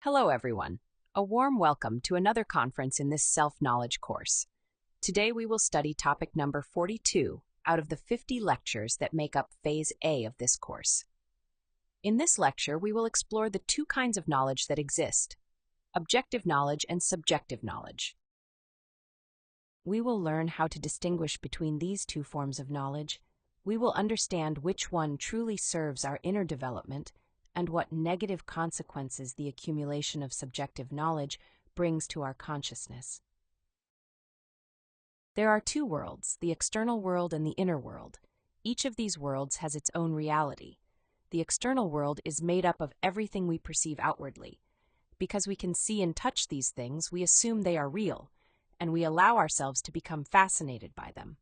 Hello, everyone. A warm welcome to another conference in this self-knowledge course. Today we will study topic number 42 out of the 50 lectures that make up Phase A of this course. In this lecture, we will explore the two kinds of knowledge that exist, objective knowledge and subjective knowledge. We will learn how to distinguish between these two forms of knowledge. We will understand which one truly serves our inner development and what negative consequences the accumulation of subjective knowledge brings to our consciousness. There are two worlds, the external world and the inner world. Each of these worlds has its own reality. The external world is made up of everything we perceive outwardly. Because we can see and touch these things, we assume they are real, and we allow ourselves to become fascinated by them.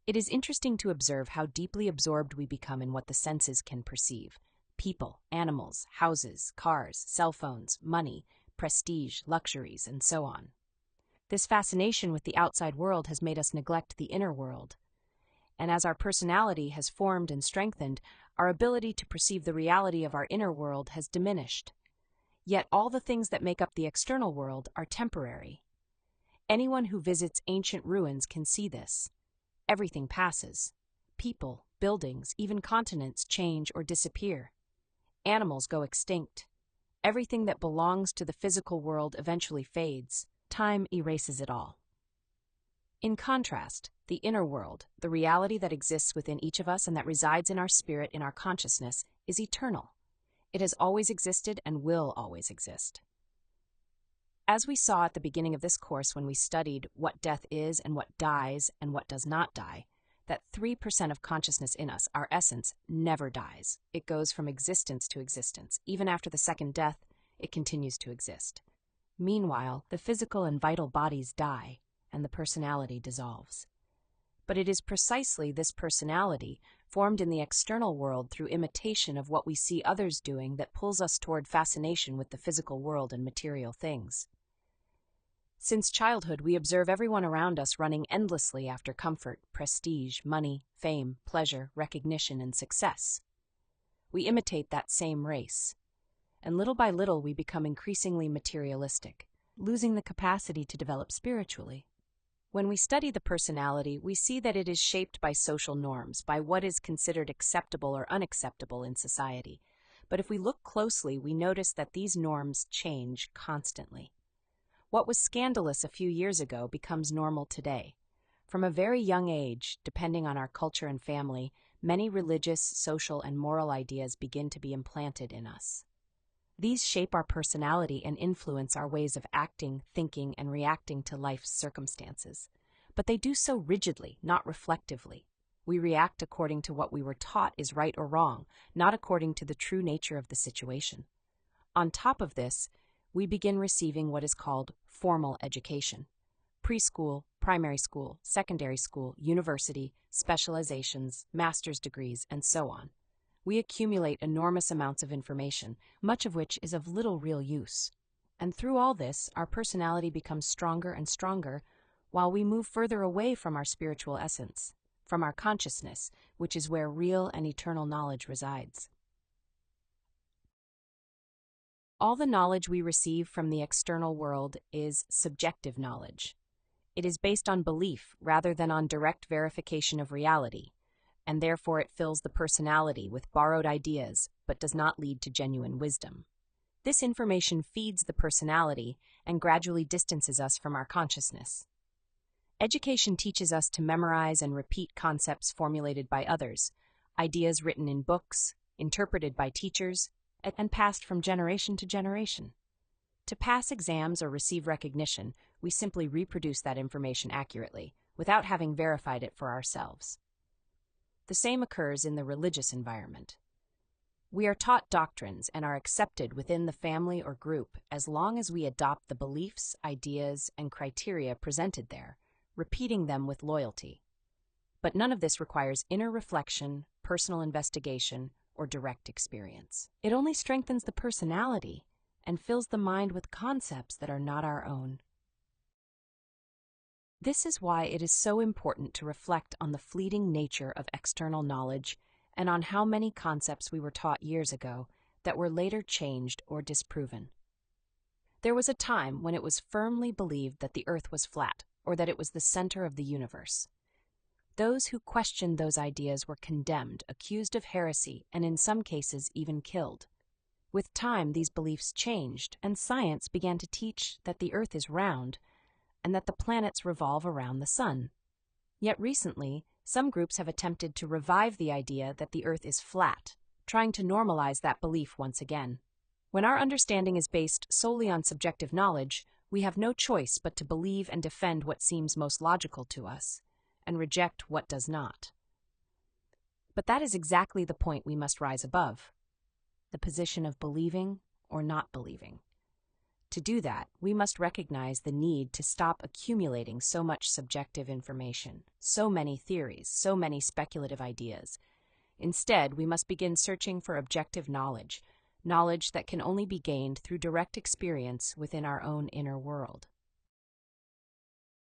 It is interesting to observe how deeply absorbed we become in what the senses can perceive. People, animals, houses, cars, cell phones, money, prestige, luxuries, and so on. This fascination with the outside world has made us neglect the inner world. And as our personality has formed and strengthened, our ability to perceive the reality of our inner world has diminished. Yet all the things that make up the external world are temporary. Anyone who visits ancient ruins can see this. Everything passes. People, buildings, even continents change or disappear. Animals go extinct. Everything that belongs to the physical world eventually fades. Time erases it all. In contrast, the inner world, the reality that exists within each of us and that resides in our spirit, in our consciousness, is eternal. It has always existed and will always exist. As we saw at the beginning of this course when we studied what death is and what dies and what does not die, that 3% of consciousness in us, our essence, never dies. It goes from existence to existence. Even after the second death, it continues to exist. Meanwhile, the physical and vital bodies die, and the personality dissolves. But it is precisely this personality, formed in the external world through imitation of what we see others doing, that pulls us toward fascination with the physical world and material things. Since childhood, we observe everyone around us running endlessly after comfort, prestige, money, fame, pleasure, recognition, and success. We imitate that same race, and little by little we become increasingly materialistic, losing the capacity to develop spiritually. When we study the personality, we see that it is shaped by social norms, by what is considered acceptable or unacceptable in society. But if we look closely, we notice that these norms change constantly. What was scandalous a few years ago becomes normal today. From a very young age, depending on our culture and family, many religious, social, and moral ideas begin to be implanted in us. These shape our personality and influence our ways of acting, thinking, and reacting to life's circumstances. But they do so rigidly, not reflectively. We react according to what we were taught is right or wrong, not according to the true nature of the situation. On top of this, we begin receiving what is called formal education. Preschool, primary school, secondary school, university, specializations, master's degrees, and so on. We accumulate enormous amounts of information, much of which is of little real use. And through all this, our personality becomes stronger and stronger, while we move further away from our spiritual essence, from our consciousness, which is where real and eternal knowledge resides. All the knowledge we receive from the external world is subjective knowledge. It is based on belief rather than on direct verification of reality, and therefore it fills the personality with borrowed ideas but does not lead to genuine wisdom. This information feeds the personality and gradually distances us from our consciousness. Education teaches us to memorize and repeat concepts formulated by others, ideas written in books, interpreted by teachers, and passed from generation to generation. To pass exams or receive recognition, we simply reproduce that information accurately, without having verified it for ourselves. The same occurs in the religious environment. We are taught doctrines and are accepted within the family or group as long as we adopt the beliefs, ideas, and criteria presented there, repeating them with loyalty. But none of this requires inner reflection, personal investigation, or direct experience. It only strengthens the personality and fills the mind with concepts that are not our own. This is why it is so important to reflect on the fleeting nature of external knowledge and on how many concepts we were taught years ago that were later changed or disproven. There was a time when it was firmly believed that the Earth was flat, or that it was the center of the universe. Those who questioned those ideas were condemned, accused of heresy, and in some cases even killed. With time, these beliefs changed, and science began to teach that the Earth is round and that the planets revolve around the Sun. Yet recently, some groups have attempted to revive the idea that the Earth is flat, trying to normalize that belief once again. When our understanding is based solely on subjective knowledge, we have no choice but to believe and defend what seems most logical to us, and reject what does not. But that is exactly the point we must rise above, the position of believing or not believing. To do that, we must recognize the need to stop accumulating so much subjective information, so many theories, so many speculative ideas. Instead, we must begin searching for objective knowledge, knowledge that can only be gained through direct experience within our own inner world.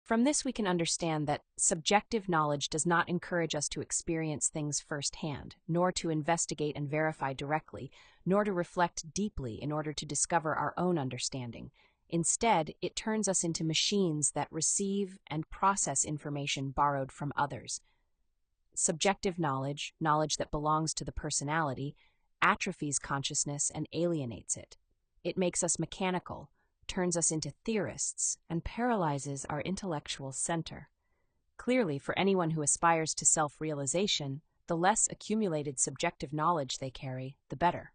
From this, we can understand that subjective knowledge does not encourage us to experience things firsthand, nor to investigate and verify directly, nor to reflect deeply in order to discover our own understanding. Instead, it turns us into machines that receive and process information borrowed from others. Subjective knowledge, knowledge that belongs to the personality, atrophies consciousness and alienates it. It makes us mechanical, turns us into theorists, and paralyzes our intellectual center. Clearly, for anyone who aspires to self-realization, the less accumulated subjective knowledge they carry, the better.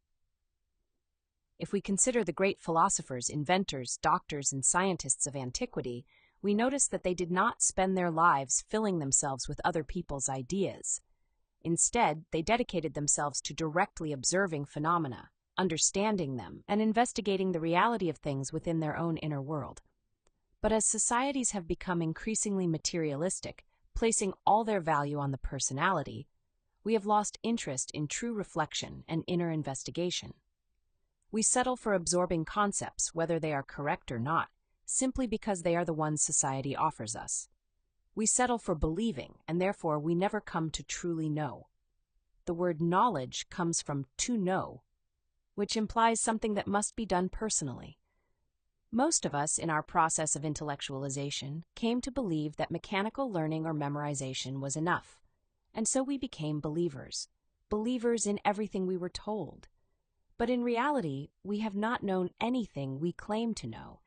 If we consider the great philosophers, inventors, doctors, and scientists of antiquity, we notice that they did not spend their lives filling themselves with other people's ideas. Instead, they dedicated themselves to directly observing phenomena, understanding them, and investigating the reality of things within their own inner world. But as societies have become increasingly materialistic, placing all their value on the personality, we have lost interest in true reflection and inner investigation. We settle for absorbing concepts, whether they are correct or not, simply because they are the ones society offers us. We settle for believing, and therefore we never come to truly know. The word knowledge comes from to know, which implies something that must be done personally. Most of us, in our process of intellectualization, came to believe that mechanical learning or memorization was enough, and so we became believers in everything we were told. But in reality, we have not known anything we claim to know,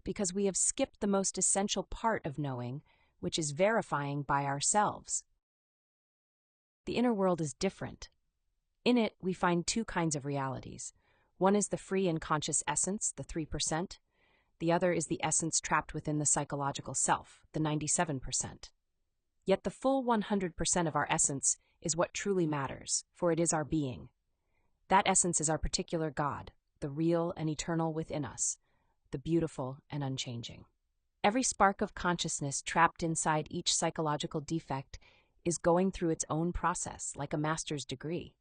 because we have skipped the most essential part of knowing, which is verifying by ourselves. The inner world is different. In it, we find two kinds of realities. One is the free and conscious essence, the 3%. The other is the essence trapped within the psychological self, the 97%. Yet the full 100% of our essence is what truly matters, for it is our being. That essence is our particular God, the real and eternal within us, the beautiful and unchanging. Every spark of consciousness trapped inside each psychological defect is going through its own process, like a master's degree.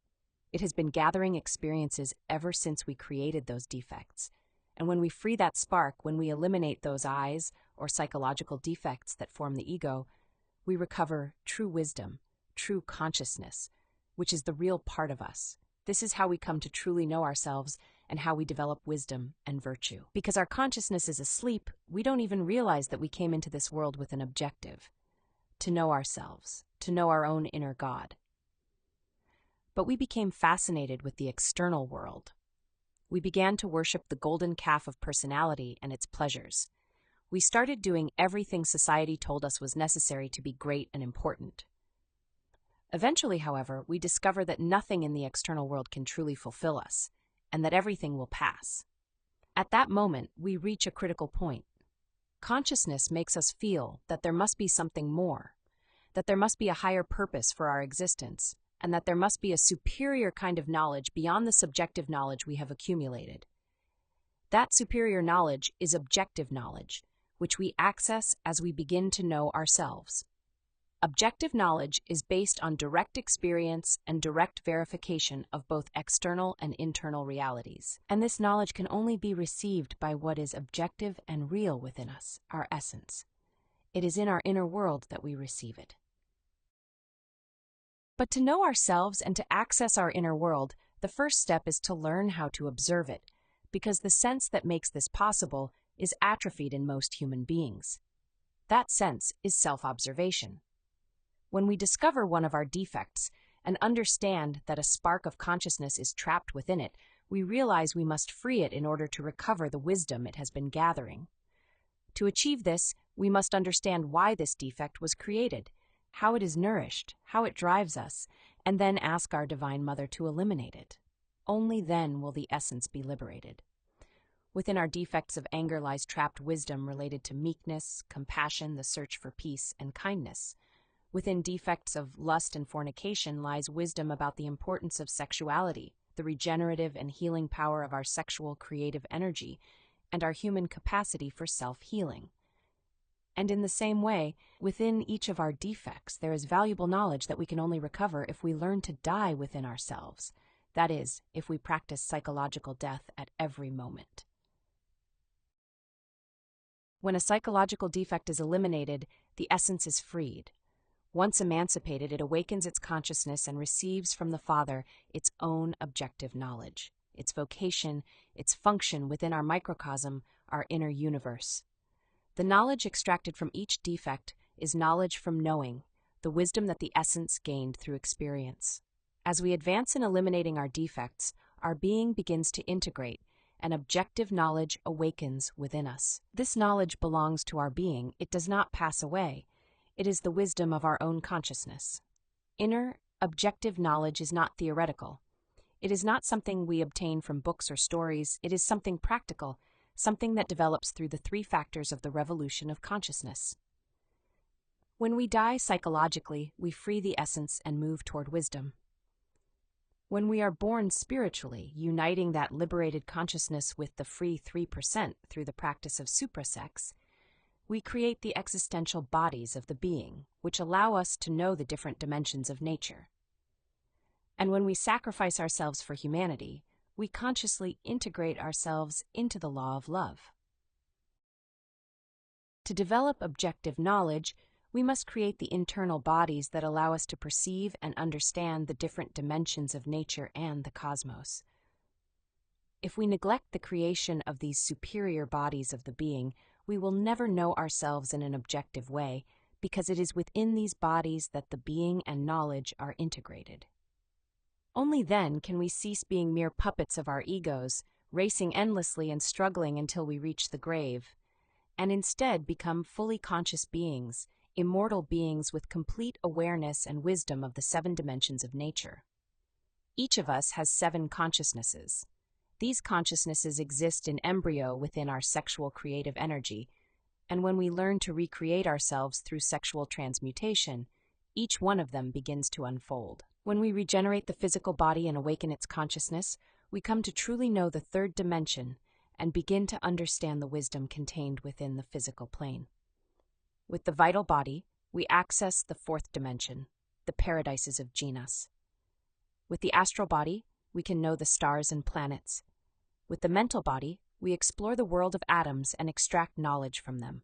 It has been gathering experiences ever since we created those defects. And when we free that spark, when we eliminate those eyes or psychological defects that form the ego, we recover true wisdom, true consciousness, which is the real part of us. This is how we come to truly know ourselves and how we develop wisdom and virtue. Because our consciousness is asleep, we don't even realize that we came into this world with an objective: to know ourselves, to know our own inner God. But we became fascinated with the external world. We began to worship the golden calf of personality and its pleasures. We started doing everything society told us was necessary to be great and important. Eventually, however, we discover that nothing in the external world can truly fulfill us, and that everything will pass. At that moment, we reach a critical point. Consciousness makes us feel that there must be something more, that there must be a higher purpose for our existence, and that there must be a superior kind of knowledge beyond the subjective knowledge we have accumulated. That superior knowledge is objective knowledge, which we access as we begin to know ourselves. Objective knowledge is based on direct experience and direct verification of both external and internal realities. And this knowledge can only be received by what is objective and real within us, our essence. It is in our inner world that we receive it. But to know ourselves and to access our inner world, the first step is to learn how to observe it, because the sense that makes this possible is atrophied in most human beings. That sense is self-observation. When we discover one of our defects and understand that a spark of consciousness is trapped within it, we realize we must free it in order to recover the wisdom it has been gathering. To achieve this, we must understand why this defect was created, how it is nourished, how it drives us, and then ask our Divine Mother to eliminate it. Only then will the essence be liberated. Within our defects of anger lies trapped wisdom related to meekness, compassion, the search for peace, and kindness. Within defects of lust and fornication lies wisdom about the importance of sexuality, the regenerative and healing power of our sexual creative energy, and our human capacity for self-healing. And in the same way, within each of our defects, there is valuable knowledge that we can only recover if we learn to die within ourselves. That is, if we practice psychological death at every moment. When a psychological defect is eliminated, the essence is freed. Once emancipated, it awakens its consciousness and receives from the Father its own objective knowledge, its vocation, its function within our microcosm, our inner universe. The knowledge extracted from each defect is knowledge from knowing, the wisdom that the essence gained through experience. As we advance in eliminating our defects, our being begins to integrate, and objective knowledge awakens within us. This knowledge belongs to our being. It does not pass away. It is the wisdom of our own consciousness. Inner, objective knowledge is not theoretical. It is not something we obtain from books or stories. It is something practical, something that develops through the three factors of the revolution of consciousness. When we die psychologically, we free the essence and move toward wisdom. When we are born spiritually, uniting that liberated consciousness with the free 3% through the practice of suprasex, we create the existential bodies of the being, which allow us to know the different dimensions of nature. And when we sacrifice ourselves for humanity, we consciously integrate ourselves into the law of love. To develop objective knowledge, we must create the internal bodies that allow us to perceive and understand the different dimensions of nature and the cosmos. If we neglect the creation of these superior bodies of the being, we will never know ourselves in an objective way, because it is within these bodies that the being and knowledge are integrated. Only then can we cease being mere puppets of our egos, racing endlessly and struggling until we reach the grave, and instead become fully conscious beings, immortal beings with complete awareness and wisdom of the 7 dimensions of nature. Each of us has 7 consciousnesses. These consciousnesses exist in embryo within our sexual creative energy, and when we learn to recreate ourselves through sexual transmutation, each one of them begins to unfold. When we regenerate the physical body and awaken its consciousness, we come to truly know the 3rd dimension and begin to understand the wisdom contained within the physical plane. With the vital body, we access the 4th dimension, the paradises of Genas. With the astral body, we can know the stars and planets. With the mental body, we explore the world of atoms and extract knowledge from them.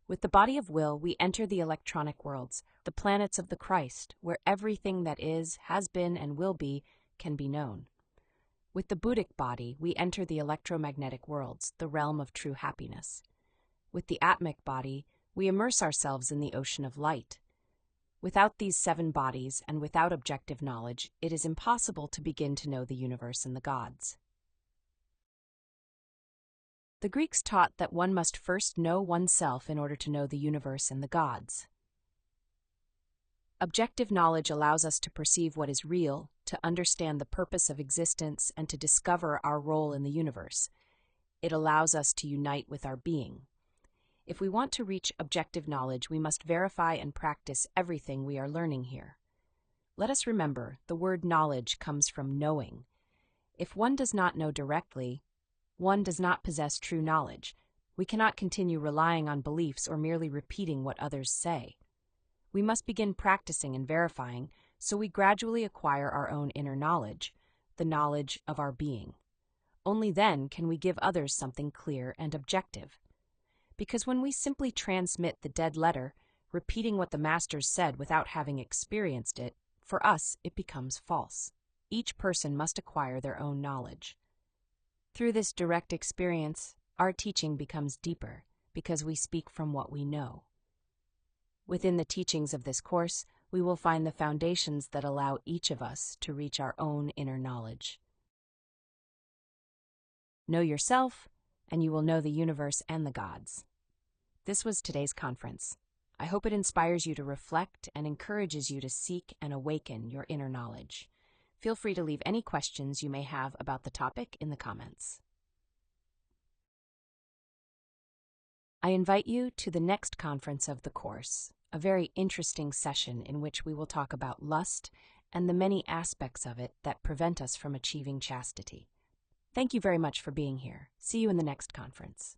With the body of will, we enter the electronic worlds, the planets of the Christ, where everything that is, has been, and will be can be known. With the Buddhic body, we enter the electromagnetic worlds, the realm of true happiness. With the Atmic body, we immerse ourselves in the ocean of light. Without these 7 bodies and without objective knowledge, it is impossible to begin to know the universe and the gods. The Greeks taught that one must first know oneself in order to know the universe and the gods. Objective knowledge allows us to perceive what is real, to understand the purpose of existence, and to discover our role in the universe. It allows us to unite with our being. If we want to reach objective knowledge, we must verify and practice everything we are learning here. Let us remember, the word knowledge comes from knowing. If one does not know directly, one does not possess true knowledge. We cannot continue relying on beliefs or merely repeating what others say. We must begin practicing and verifying, so we gradually acquire our own inner knowledge, the knowledge of our being. Only then can we give others something clear and objective. Because when we simply transmit the dead letter, repeating what the masters said without having experienced it, for us it becomes false. Each person must acquire their own knowledge. Through this direct experience, our teaching becomes deeper because we speak from what we know. Within the teachings of this course, we will find the foundations that allow each of us to reach our own inner knowledge. Know yourself, and you will know the universe and the gods. This was today's conference. I hope it inspires you to reflect and encourages you to seek and awaken your inner knowledge. Feel free to leave any questions you may have about the topic in the comments. I invite you to the next conference of the course, a very interesting session in which we will talk about lust and the many aspects of it that prevent us from achieving chastity. Thank you very much for being here. See you in the next conference.